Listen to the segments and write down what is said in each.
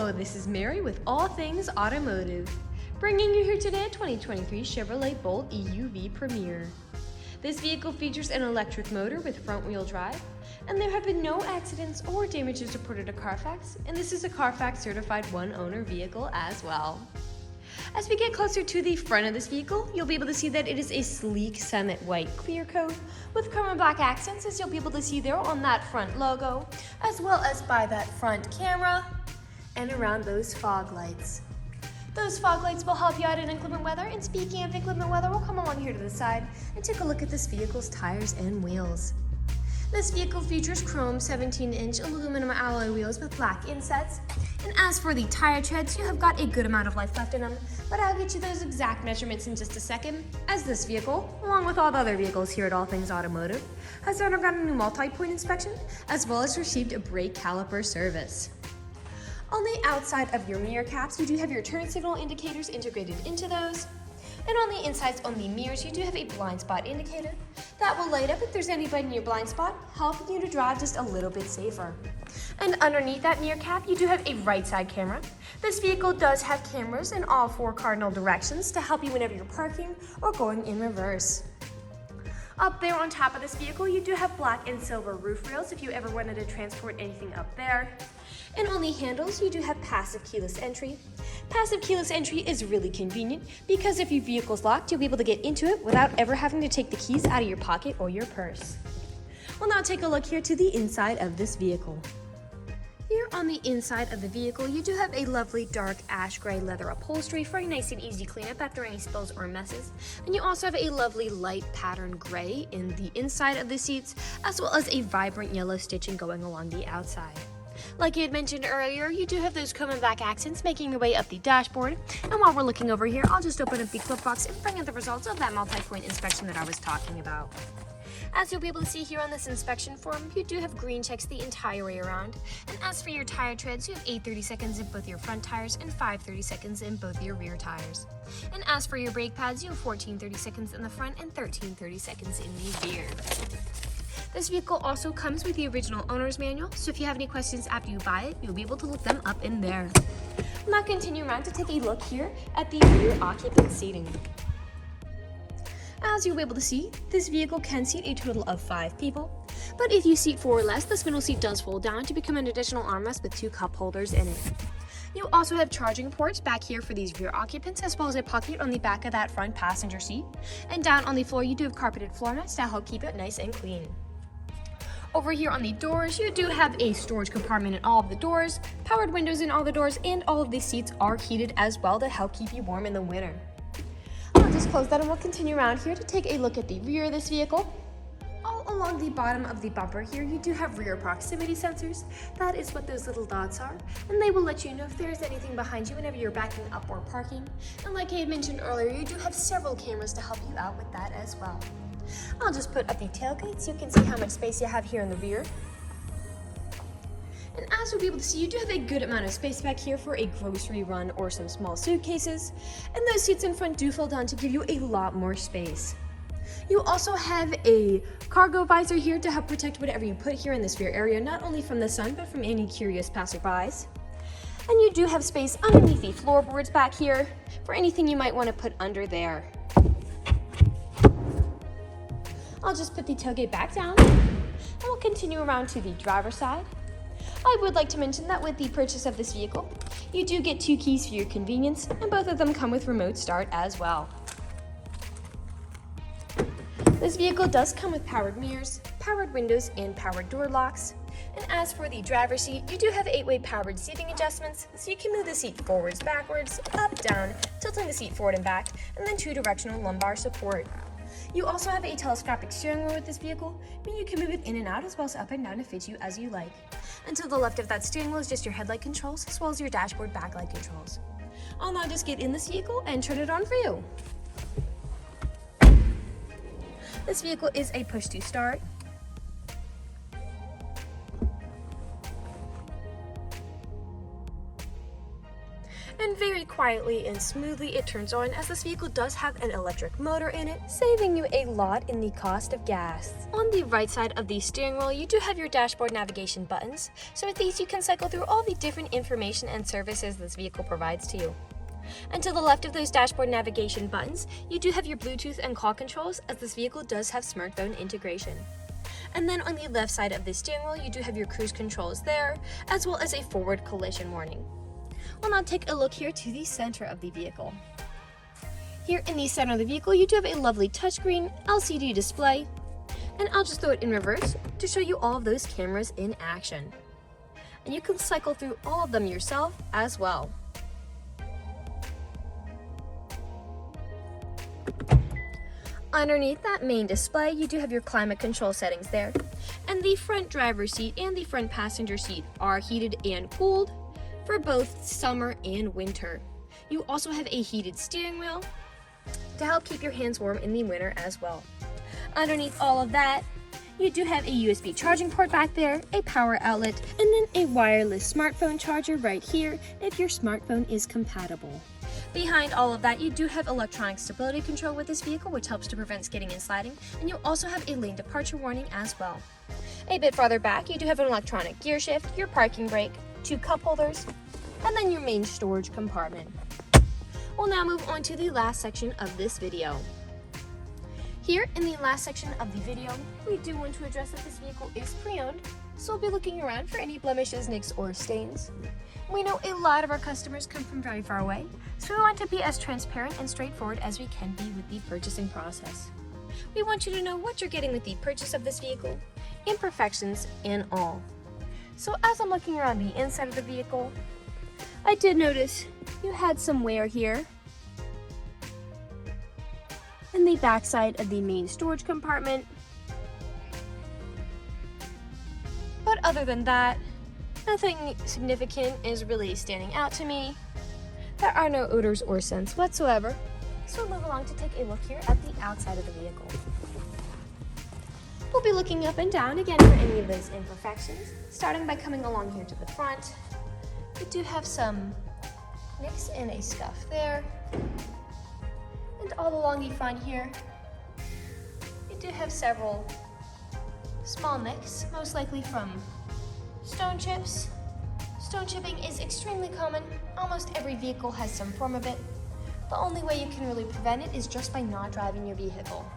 Hello, this is Mary with All Things Automotive, bringing you here today a 2023 Chevrolet Bolt EUV Premier. This vehicle features an electric motor with front-wheel drive, and there have been no accidents or damages reported to CARFAX, and this is a CARFAX certified one-owner vehicle as well. As we get closer to the front of this vehicle, you'll be able to see that it is a sleek Summit white clear coat with chrome and black accents, as you'll be able to see there on that front logo, as well as by that front camera and around those fog lights. Those fog lights will help you out in inclement weather, and speaking of inclement weather, we'll come along here to the side and take a look at this vehicle's tires and wheels. This vehicle features chrome 17-inch aluminum alloy wheels with black insets. And as for the tire treads, you have got a good amount of life left in them, but I'll get you those exact measurements in just a second, as this vehicle, along with all the other vehicles here at All Things Automotive, has undergone a new multi-point inspection, as well as received a brake caliper service. On the outside of your mirror caps, you do have your turn signal indicators integrated into those. And on the insides on the mirrors, you do have a blind spot indicator that will light up if there's anybody in your blind spot, helping you to drive just a little bit safer. And underneath that mirror cap, you do have a right side camera. This vehicle does have cameras in all 4 cardinal directions to help you whenever you're parking or going in reverse. Up there on top of this vehicle, you do have black and silver roof rails if you ever wanted to transport anything up there. And on the handles, you do have passive keyless entry. Passive keyless entry is really convenient because if your vehicle's locked, you'll be able to get into it without ever having to take the keys out of your pocket or your purse. We'll now take a look here to the inside of this vehicle. Here on the inside of the vehicle, you do have a lovely dark ash gray leather upholstery for a nice and easy cleanup after any spills or messes. And you also have a lovely light pattern gray in the inside of the seats, as well as a vibrant yellow stitching going along the outside. Like you had mentioned earlier, you do have those chrome and black accents making their way up the dashboard. And while we're looking over here, I'll just open up the glove box and bring in the results of that multi-point inspection that I was talking about. As you'll be able to see here on this inspection form, you do have green checks the entire way around. And as for your tire treads, you have 8 30-seconds in both your front tires and 5 30-seconds in both your rear tires. And as for your brake pads, you have 14 30-seconds in the front and 13 30-seconds in the rear. This vehicle also comes with the original owner's manual, so if you have any questions after you buy it, you'll be able to look them up in there. We'll now continue around to take a look here at the rear occupant seating. As you'll be able to see, this vehicle can seat a total of 5 people, but if you seat 4 or less, this middle seat does fold down to become an additional armrest with 2 cup holders in it. You also have charging ports back here for these rear occupants, as well as a pocket on the back of that front passenger seat. And down on the floor, you do have carpeted floor mats to help keep it nice and clean. Over here on the doors, you do have a storage compartment in all of the doors, powered windows in all the doors, and all of the seats are heated as well to help keep you warm in the winter. I'll just close that and we'll continue around here to take a look at the rear of this vehicle. All along the bottom of the bumper here, you do have rear proximity sensors. That is what those little dots are, and they will let you know if there is anything behind you whenever you're backing up or parking. And like I had mentioned earlier, you do have several cameras to help you out with that as well. I'll just put up the tailgate so you can see how much space you have here in the rear. And as you'll be able to see, you do have a good amount of space back here for a grocery run or some small suitcases. And those seats in front do fold down to give you a lot more space. You also have a cargo visor here to help protect whatever you put here in this rear area, not only from the sun, but from any curious passerbys. And you do have space underneath the floorboards back here for anything you might want to put under there. I'll just put the tailgate back down, and we'll continue around to the driver's side. I would like to mention that with the purchase of this vehicle, you do get 2 keys for your convenience, and both of them come with remote start as well. This vehicle does come with powered mirrors, powered windows, and powered door locks. And as for the driver's seat, you do have 8-way powered seating adjustments, so you can move the seat forwards, backwards, up, down, tilting the seat forward and back, and then 2 directional lumbar support. You also have a telescopic steering wheel with this vehicle, meaning you can move it in and out as well as up and down to fit you as you like. And to the left of that steering wheel is just your headlight controls as well as your dashboard backlight controls. I'll now just get in this vehicle and turn it on for you. This vehicle is a push to start. And very quietly and smoothly it turns on, as this vehicle does have an electric motor in it, saving you a lot in the cost of gas. On the right side of the steering wheel, you do have your dashboard navigation buttons, so with these you can cycle through all the different information and services this vehicle provides to you. And to the left of those dashboard navigation buttons, you do have your Bluetooth and call controls, as this vehicle does have smartphone integration. And then on the left side of the steering wheel, you do have your cruise controls there, as well as a forward collision warning. We'll now take a look here to the center of the vehicle. Here in the center of the vehicle, you do have a lovely touchscreen LCD display, and I'll just throw it in reverse to show you all of those cameras in action. And you can cycle through all of them yourself as well. Underneath that main display, you do have your climate control settings there, and the front driver's seat and the front passenger seat are heated and cooled for both summer and winter. You also have a heated steering wheel to help keep your hands warm in the winter as well. Underneath all of that, you do have a USB charging port back there, a power outlet, and then a wireless smartphone charger right here if your smartphone is compatible. Behind all of that, you do have electronic stability control with this vehicle, which helps to prevent skidding and sliding, and you also have a lane departure warning as well. A bit farther back, you do have an electronic gear shift, your parking brake, 2 cup holders, and then your main storage compartment. We'll now move on to the last section of this video. Here in the last section of the video, we do want to address that this vehicle is pre-owned, so we'll be looking around for any blemishes, nicks, or stains. We know a lot of our customers come from very far away, so we want to be as transparent and straightforward as we can be with the purchasing process. We want you to know what you're getting with the purchase of this vehicle, imperfections and all. So as I'm looking around the inside of the vehicle, I did notice you had some wear here in the back side of the main storage compartment. But other than that, nothing significant is really standing out to me. There are no odors or scents whatsoever. So we'll move along to take a look here at the outside of the vehicle. We'll be looking up and down again for any of those imperfections, starting by coming along here to the front. We do have some nicks and a scuff there. And all along the front here, we do have several small nicks, most likely from stone chips. Stone chipping is extremely common. Almost every vehicle has some form of it. The only way you can really prevent it is just by not driving your vehicle.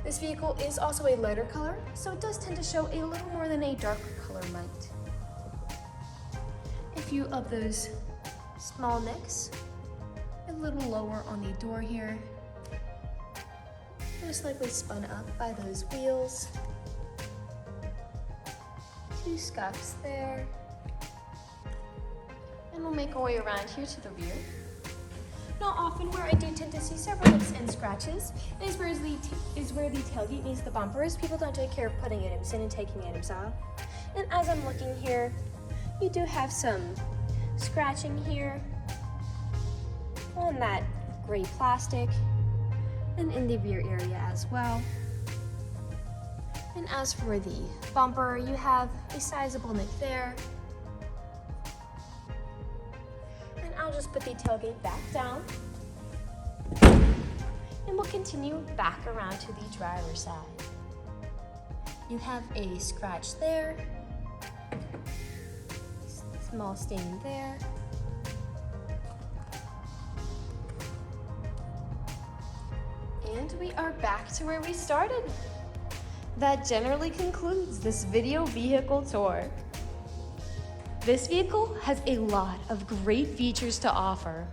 This vehicle is also a lighter color, so it does tend to show a little more than a darker color might. A few of those small nicks, a little lower on the door here, most likely spun up by those wheels. 2 scuffs there, and we'll make our way around here to the rear. Now often where I do tend to see several nicks and scratches is where the tailgate meets the bumper, as people don't take care of putting items in and taking items out. And as I'm looking here, you do have some scratching here on that gray plastic and in the rear area as well. And as for the bumper, you have a sizable nick there. And I'll just put the tailgate back down. And we'll continue back around to the driver's side. You have a scratch there. Small stain there. And we are back to where we started. That generally concludes this video vehicle tour. This vehicle has a lot of great features to offer.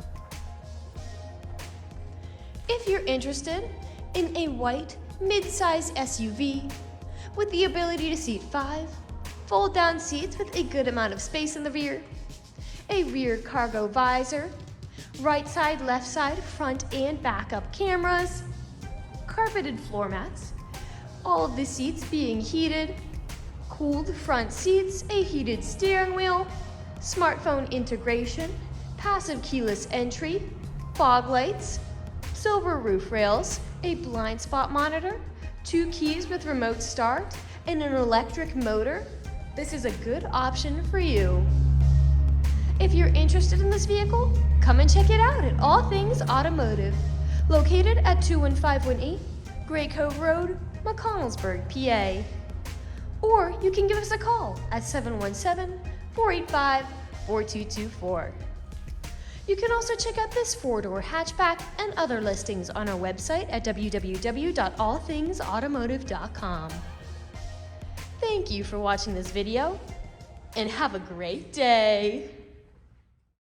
If you're interested in a white mid-size SUV with the ability to seat 5, fold-down seats with a good amount of space in the rear, a rear cargo visor, right side, left side, front and backup cameras, carpeted floor mats, all of the seats being heated, cooled front seats, a heated steering wheel, smartphone integration, passive keyless entry, fog lights, silver roof rails, a blind spot monitor, 2 keys with remote start, and an electric motor. This is a good option for you. If you're interested in this vehicle, come and check it out at All Things Automotive, located at 21518 Gray Cove Road, McConnellsburg, PA. Or you can give us a call at 717-485-4224. You can also check out this four-door hatchback and other listings on our website at www.allthingsautomotive.com. Thank you for watching this video, and have a great day!